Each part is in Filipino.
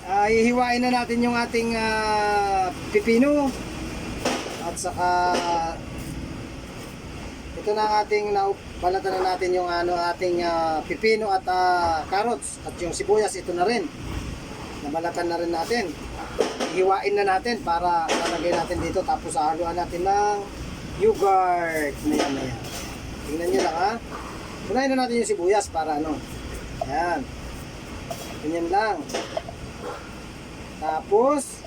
Hihiwain na natin yung ating pipino at saka ito na ang ating balatan na natin yung ating pipino at carrots at yung sibuyas, ito na rin nabalatan na rin natin. Hihiwain na natin para lalagay natin dito, tapos haluan natin ng yogurt. Ayan. Tingnan nyo lang ha. Unahin na natin yung sibuyas para ayan, ganyan lang. Tapos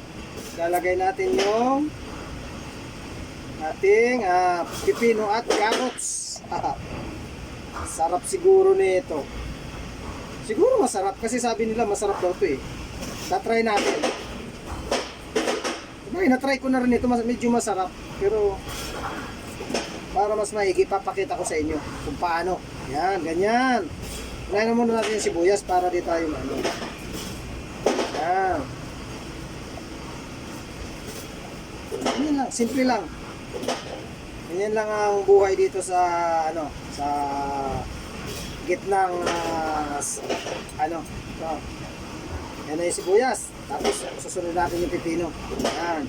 lalagay natin yung ating pipino at carrots. Sarap siguro nito. Siguro masarap kasi sabi nila masarap daw to eh. Tatry natin. Na-try ko na rin ito, medyo masarap, pero para mas maigi papakita ko sa inyo kung paano. Yan, ganyan. Unahin muna natin yung sibuyas para di tayo yan. Ganyan lang, simple lang. Ganyan lang ang buhay dito sa sa gitnang yan na yung sibuyas. Tapos susunod natin yung pipino. Yan.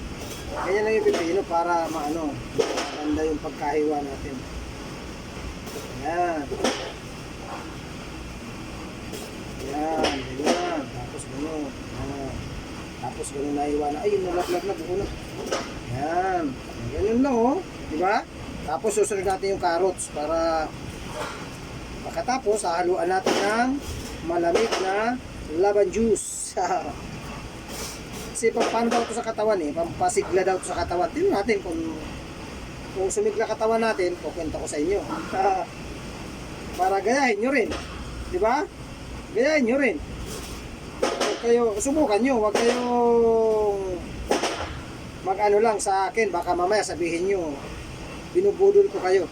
Ganyan lang yung pipino para maganda yung pagkahiwa natin. Yan. Yan, ganyan. Tapos gano'n. Yan. Tapos gano'n nahiwa na. Ay, yung nalaglag na buo na. Yan. Ganyan lang diba? Tapos susunod natin yung carrots para makatapos hahaluan natin ng malamig na laban juice. Kasi paano daw ito sa katawan pampasigla daw ito sa katawan. Tingnan natin kung sumigla katawan natin, kukwento ko sa inyo. Para gayahin nyo rin. Diba? Gayahin nyo rin. Subukan nyo. Huwag kayong lang sa akin. Baka mamaya sabihin nyo, binubudol ko kayo.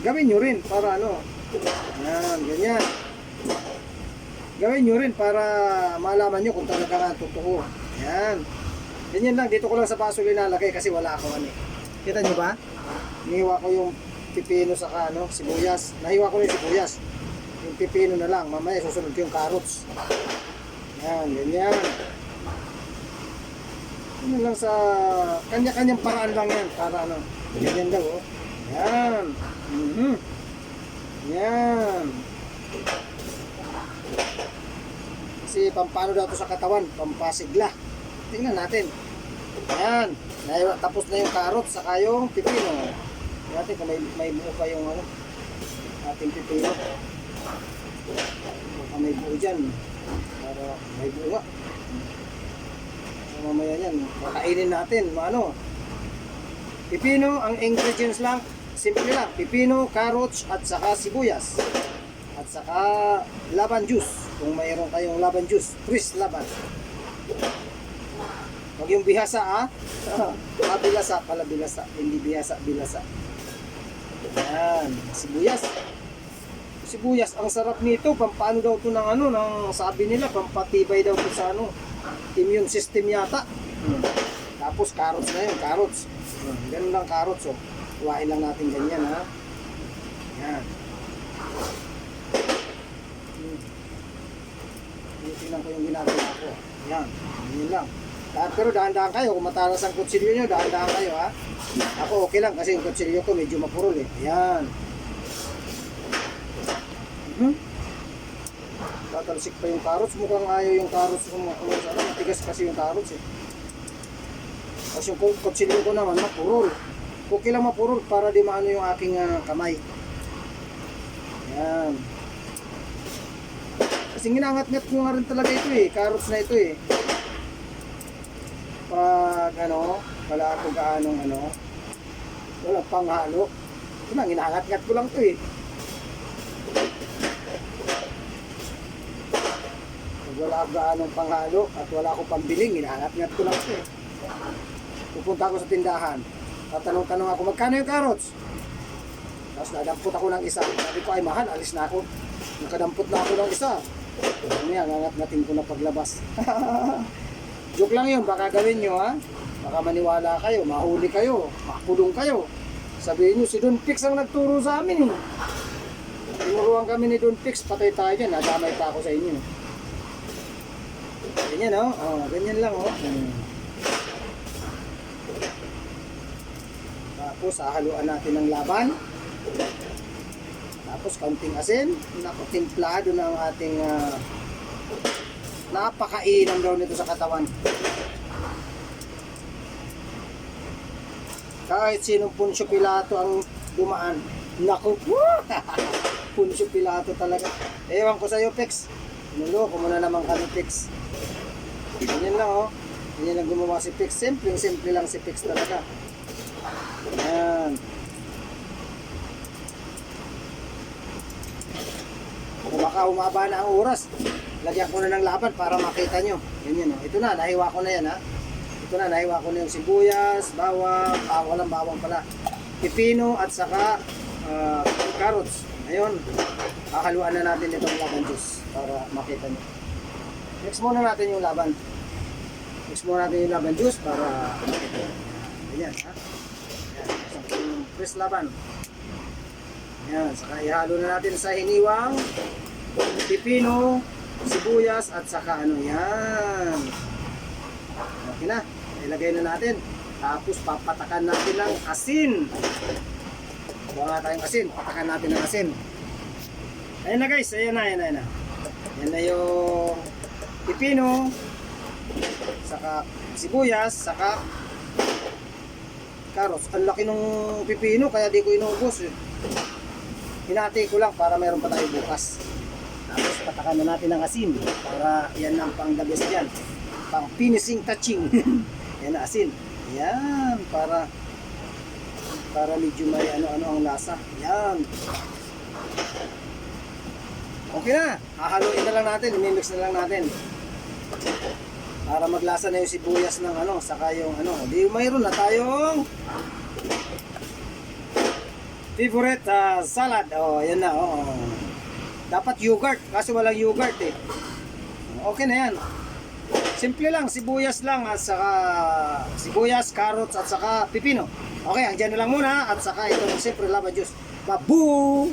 Gawin nyo rin para yan, ganyan. Gawin nyo rin para malaman nyo kung talaga nga totoo. Yan. Ganyan lang. Dito ko lang sa baso linalagay kasi wala ako Kita nyo ba? Nihiwa ko yung pipino sa sibuyas. Nahiwa ko yung sibuyas. Yung pipino na lang. Mamaya susunod ko yung carrots. Yan, ganyan. Ganyan lang sa kanya-kanyang paraan lang yan. Para ganyan daw Yan. Yan. Kasi pampano daw ito sa katawan, pampasigla. Tingnan natin. Ayan. Tapos na yung carrots saka yung pipino. Tingnan natin kung may buo pa yung ating pipino. Baka may buo dyan. Para may buo nga. So, mamaya yan. Kakainin natin. Pipino, ang ingredients lang. Simple lang. Pipino, carrots, at saka sibuyas. At saka laban juice. Kung mayroon kayong laban juice, fresh laban. Huwag yung bihasa bilasa pala, bilasa. Hindi bihasa, bilasa. Yan, sibuyas. Sibuyas, ang sarap nito. Pampano daw ito ng sabi nila, pampatibay daw ito sa immune system yata. Tapos carrots na yun, carrots. Ganun lang carrots Huwain lang natin ganyan Yan. Tingnan ko yung ginagawa ko. Yan. Ganyan lang. Pero dahan-dahan kayo. Kung matalas ang kutsilyo nyo, dahan-dahan kayo Ako okay lang kasi yung kutsilyo ko medyo mapurol Yan. Tatalsik pa yung carrots. Mukhang ayaw yung carrots. Matigas kasi yung carrots Kasi yung kutsilyo ko naman mapurol. Okay lang mapurol para di maano yung aking kamay. Yan. Kasi ginangat-ngat ko nga rin talaga ito carrots na ito Pag wala ako gaanong walang panghalo. Ito lang, ginangat-ngat ko lang ito Pag wala ako gaanong panghalo at wala ako pambiling, ginangat-ngat ko lang ito Pupunta ako sa tindahan. Tatanong-tanong ako, magkano yung carrots? Tapos nadampot ako ng isa. Sabi ko, ay mahal, alis na ako. Nakadampot na ako ng isa. Nangat-natin ko na paglabas. Joke lang yun, baka gawin nyo Baka maniwala kayo, mahuli kayo, makulong kayo. Sabihin nyo, si Don Pix ang nagturo sa amin Tinuruan kami ni Don Pix, patay tayo dyan, nadamay pa ako sa inyo. Ganyan. Ganyan oh. Oh, ganyan lang oh. Tapos hahaluan natin ng laban. Tapos kaunting asin. Naku, timplado na ang ating napakainam daw nito sa katawan. Kahit sinong Poncio Pilato ang dumaan. Naku, Poncio Pilato talaga. Ewan ko sa'yo, Pex. Nuloko mo na naman kami, Pex. Ganyan lang, oh. Ganyan lang gumawa si Pex. Simple lang si Pex talaga. Ayan. Kung baka humaba na ang oras, lagyan ko na ng laban para makita nyo. Ganyan, oh. Ito na, nahiwa ko na yan, ha. Ito na, nahiwa ko na yung sibuyas, bawang, walang bawang pala. Pipino at saka carrots. Ayun, hahaluan na natin itong laban juice para makita nyo. Mix muna natin yung laban. Mix muna natin yung laban juice para makita nyo. Ayan, ha? Ayan, yung press laban. Ayan, saka ihalo na natin sa hiniwang pipino, sibuyas at saka ano, yan. Okay na, ilagay na natin. Tapos papatakan natin ng asin. Buha nga tayong asin, patakan natin ng asin. Ayan na guys, ayan na. Yan na yung pipino, saka sibuyas, saka carrots. Ang laki ng pipino kaya di ko inubos. Hinati ko lang para meron pa tayo bukas. Tapos patakan na natin ng asin para yan ang pang the best dyan. Pang finishing touching. Yan na asin. Yan, para medyo may ano-ano ang lasa. Yan. Okay na. Hahaluin na lang natin. Imimix na lang natin. Para maglasa na yung sibuyas ng ano, saka yung ano. Di mayroon na tayong favorite salad. Oh, yan na. Oh. Dapat yogurt. Kasi walang yogurt eh. Okay na yan. Simple lang, sibuyas lang at saka sibuyas, carrots at saka pipino. Okay, hanggang na lang muna at saka itong siyempre lava juice. Babu!